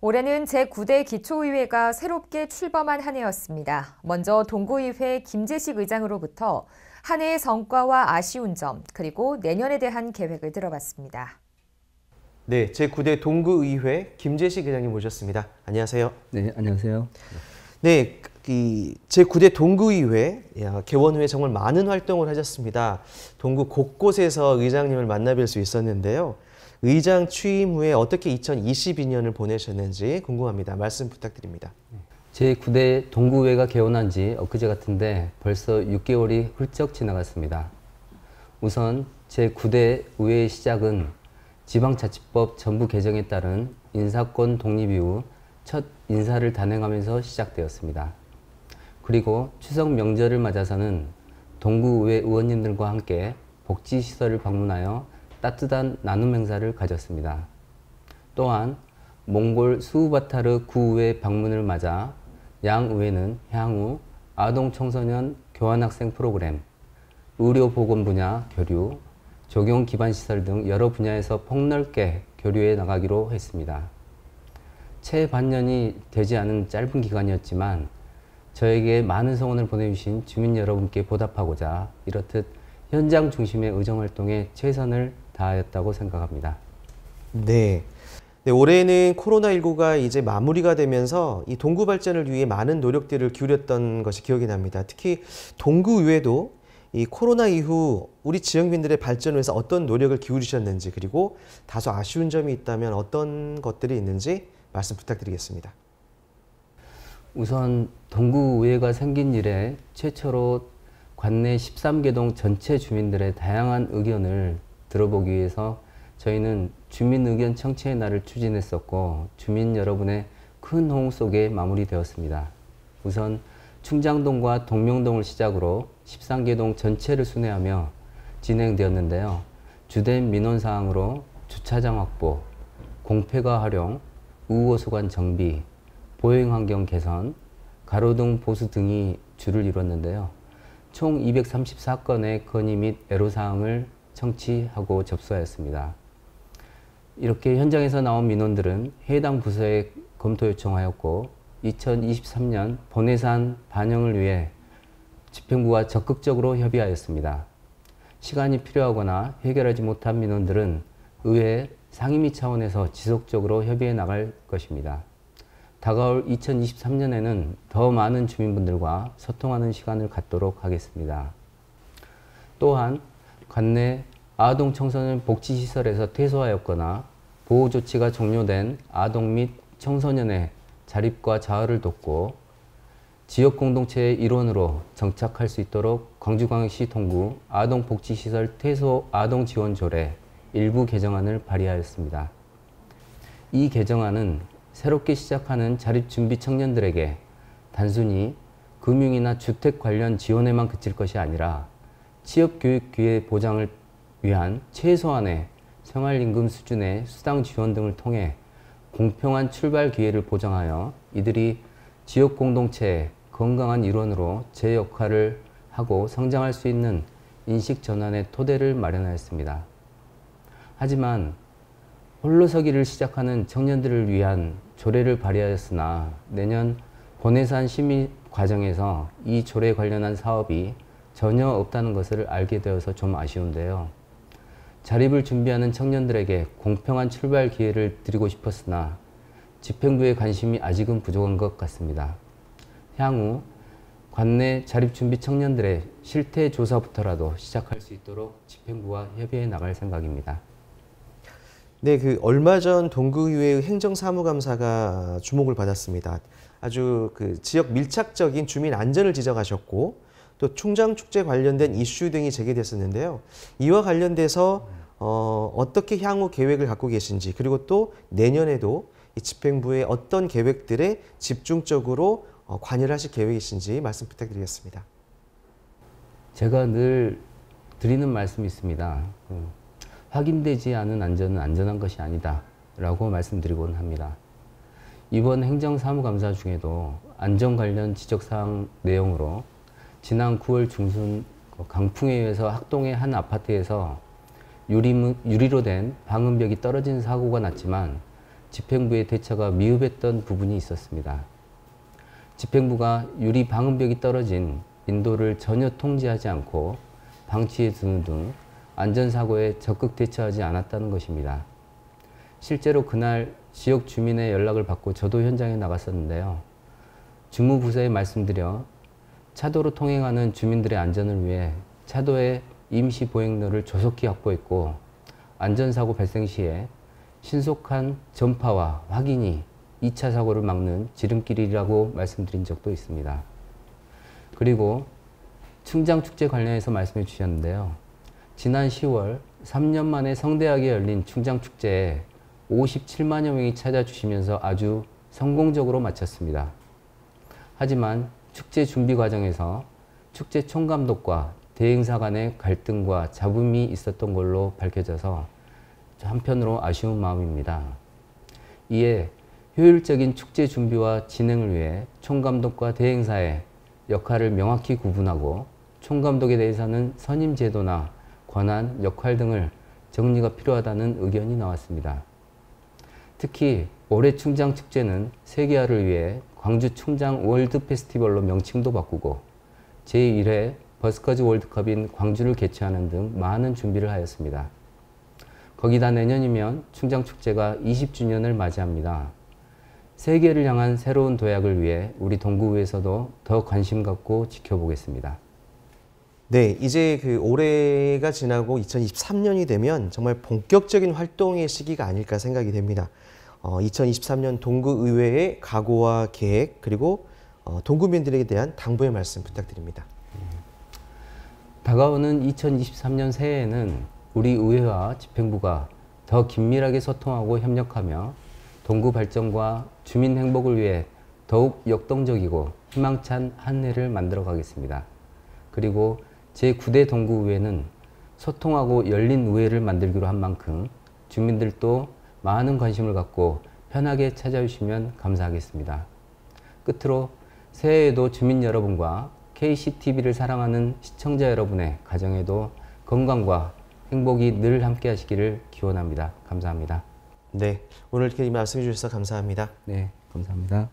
올해는 제9대 기초의회가 새롭게 출범한 한 해였습니다. 먼저 동구의회 김재식 의장으로부터 한 해의 성과와 아쉬운 점, 그리고 내년에 대한 계획을 들어봤습니다. 네, 제9대 동구의회 김재식 의장님 모셨습니다. 안녕하세요. 네, 안녕하세요. 네, 제9대 동구의회 개원 후에 정말 많은 활동을 하셨습니다. 동구 곳곳에서 의장님을 만나뵐 수 있었는데요. 의장 취임 후에 어떻게 2022년을 보내셨는지 궁금합니다. 말씀 부탁드립니다. 제9대 동구의회가 개원한 지 엊그제 같은데 벌써 6개월이 훌쩍 지나갔습니다. 우선 제9대 의회의 시작은 지방자치법 전부 개정에 따른 인사권 독립 이후 첫 인사를 단행하면서 시작되었습니다. 그리고 추석 명절을 맞아서는 동구의회 의원님들과 함께 복지시설을 방문하여 따뜻한 나눔 행사를 가졌습니다. 또한 몽골 수우바타르 구의회 방문을 맞아 양 의회는 향후 아동 청소년 교환학생 프로그램, 의료보건 분야 교류, 적용 기반 시설 등 여러 분야에서 폭넓게 교류해 나가기로 했습니다. 채 반년이 되지 않은 짧은 기간이었지만 저에게 많은 성원을 보내주신 주민 여러분께 보답하고자 이렇듯 현장 중심의 의정활동에 최선을 다하였다고 생각합니다. 네. 올해는 코로나19가 이제 마무리가 되면서 이 동구 발전을 위해 많은 노력들을 기울였던 것이 기억이 납니다. 특히 동구의회도 이 코로나 이후 우리 지역민들의 발전을 위해서 어떤 노력을 기울이셨는지, 그리고 다소 아쉬운 점이 있다면 어떤 것들이 있는지 말씀 부탁드리겠습니다. 우선 동구의회가 생긴 이래 최초로 관내 13개동 전체 주민들의 다양한 의견을 들어보기 위해서 저희는 주민 의견 청취의 날을 추진했었고, 주민 여러분의 큰 호응 속에 마무리되었습니다. 우선 충장동과 동명동을 시작으로 13개동 전체를 순회하며 진행되었는데요. 주된 민원사항으로 주차장 확보, 공폐가 활용, 우호수관 정비, 보행환경 개선, 가로등 보수 등이 주를 이뤘는데요. 총 234건의 건의 및 애로사항을 청취하고 접수하였습니다. 이렇게 현장에서 나온 민원들은 해당 부서에 검토 요청하였고, 2023년 본예산 반영을 위해 집행부와 적극적으로 협의하였습니다. 시간이 필요하거나 해결하지 못한 민원들은 의회 상임위 차원에서 지속적으로 협의해 나갈 것입니다. 다가올 2023년에는 더 많은 주민분들과 소통하는 시간을 갖도록 하겠습니다. 또한 관내 아동 청소년 복지시설에서 퇴소하였거나 보호조치가 종료된 아동 및 청소년의 자립과 자활을 돕고 지역공동체의 일원으로 정착할 수 있도록 광주광역시 동구 아동복지시설 퇴소 아동지원조례 일부 개정안을 발의하였습니다. 이 개정안은 새롭게 시작하는 자립준비 청년들에게 단순히 금융이나 주택 관련 지원에만 그칠 것이 아니라 취업교육 기회 보장을 위한 최소한의 생활임금 수준의 수당 지원 등을 통해 공평한 출발 기회를 보장하여 이들이 지역 공동체의 건강한 일원으로 제 역할을 하고 성장할 수 있는 인식 전환의 토대를 마련하였습니다. 하지만 홀로서기를 시작하는 청년들을 위한 조례를 발의하였으나 내년 본예산 심의 과정에서 이 조례에 관련한 사업이 전혀 없다는 것을 알게 되어서 좀 아쉬운데요. 자립을 준비하는 청년들에게 공평한 출발 기회를 드리고 싶었으나 집행부의 관심이 아직은 부족한 것 같습니다. 향후 관내 자립준비 청년들의 실태 조사부터라도 시작할 수 있도록 집행부와 협의해 나갈 생각입니다. 네, 얼마 전 동구의회의 행정사무감사가 주목을 받았습니다. 아주 지역 밀착적인 주민 안전을 지적하셨고, 또 충장축제 관련된 이슈 등이 제기됐었는데요. 이와 관련돼서 어떻게 향후 계획을 갖고 계신지, 그리고 또 내년에도 이 집행부의 어떤 계획들에 집중적으로 관여를 하실 계획이신지 말씀 부탁드리겠습니다. 제가 늘 드리는 말씀이 있습니다. 확인되지 않은 안전은 안전한 것이 아니다 라고 말씀드리곤 합니다. 이번 행정사무감사 중에도 안전 관련 지적사항 내용으로 지난 9월 중순 강풍에 의해서 학동의 한 아파트에서 유리로 된 방음벽이 떨어진 사고가 났지만 집행부의 대처가 미흡했던 부분이 있었습니다. 집행부가 유리 방음벽이 떨어진 인도를 전혀 통제하지 않고 방치해 두는 등 안전사고에 적극 대처하지 않았다는 것입니다. 실제로 그날 지역 주민의 연락을 받고 저도 현장에 나갔었는데요. 주무부서에 말씀드려 차도로 통행하는 주민들의 안전을 위해 차도에 임시 보행로를 조속히 확보했고 안전사고 발생 시에 신속한 전파와 확인이 2차 사고를 막는 지름길이라고 말씀드린 적도 있습니다. 그리고 충장축제 관련해서 말씀해 주셨는데요. 지난 10월 3년 만에 성대하게 열린 충장축제에 57만여 명이 찾아주시면서 아주 성공적으로 마쳤습니다. 하지만 축제 준비 과정에서 축제 총감독과 대행사 간의 갈등과 잡음이 있었던 걸로 밝혀져서 한편으로 아쉬운 마음입니다. 이에 효율적인 축제 준비와 진행을 위해 총감독과 대행사의 역할을 명확히 구분하고 총감독에 대해서는 선임 제도나 권한, 역할 등을 정리가 필요하다는 의견이 나왔습니다. 특히 올해 충장축제는 세계화를 위해 광주 충장 월드 페스티벌로 명칭도 바꾸고 제1회 버스커즈 월드컵인 광주를 개최하는 등 많은 준비를 하였습니다. 거기다 내년이면 충장축제가 20주년을 맞이합니다. 세계를 향한 새로운 도약을 위해 우리 동구에서도 더 관심 갖고 지켜보겠습니다. 네, 이제 그 올해가 지나고 2023년이 되면 정말 본격적인 활동의 시기가 아닐까 생각이 됩니다. 2023년 동구의회의 각오와 계획 그리고 동구민들에게 대한 당부의 말씀 부탁드립니다. 다가오는 2023년 새해에는 우리 의회와 집행부가 더 긴밀하게 소통하고 협력하며 동구 발전과 주민 행복을 위해 더욱 역동적이고 희망찬 한 해를 만들어 가겠습니다. 그리고 제9대 동구의회는 소통하고 열린 의회를 만들기로 한 만큼 주민들도 많은 관심을 갖고 편하게 찾아주시면 감사하겠습니다. 끝으로 새해에도 주민 여러분과 KCTV를 사랑하는 시청자 여러분의 가정에도 건강과 행복이 늘 함께 하시기를 기원합니다. 감사합니다. 네, 오늘 이렇게 말씀해 주셔서 감사합니다. 네, 감사합니다.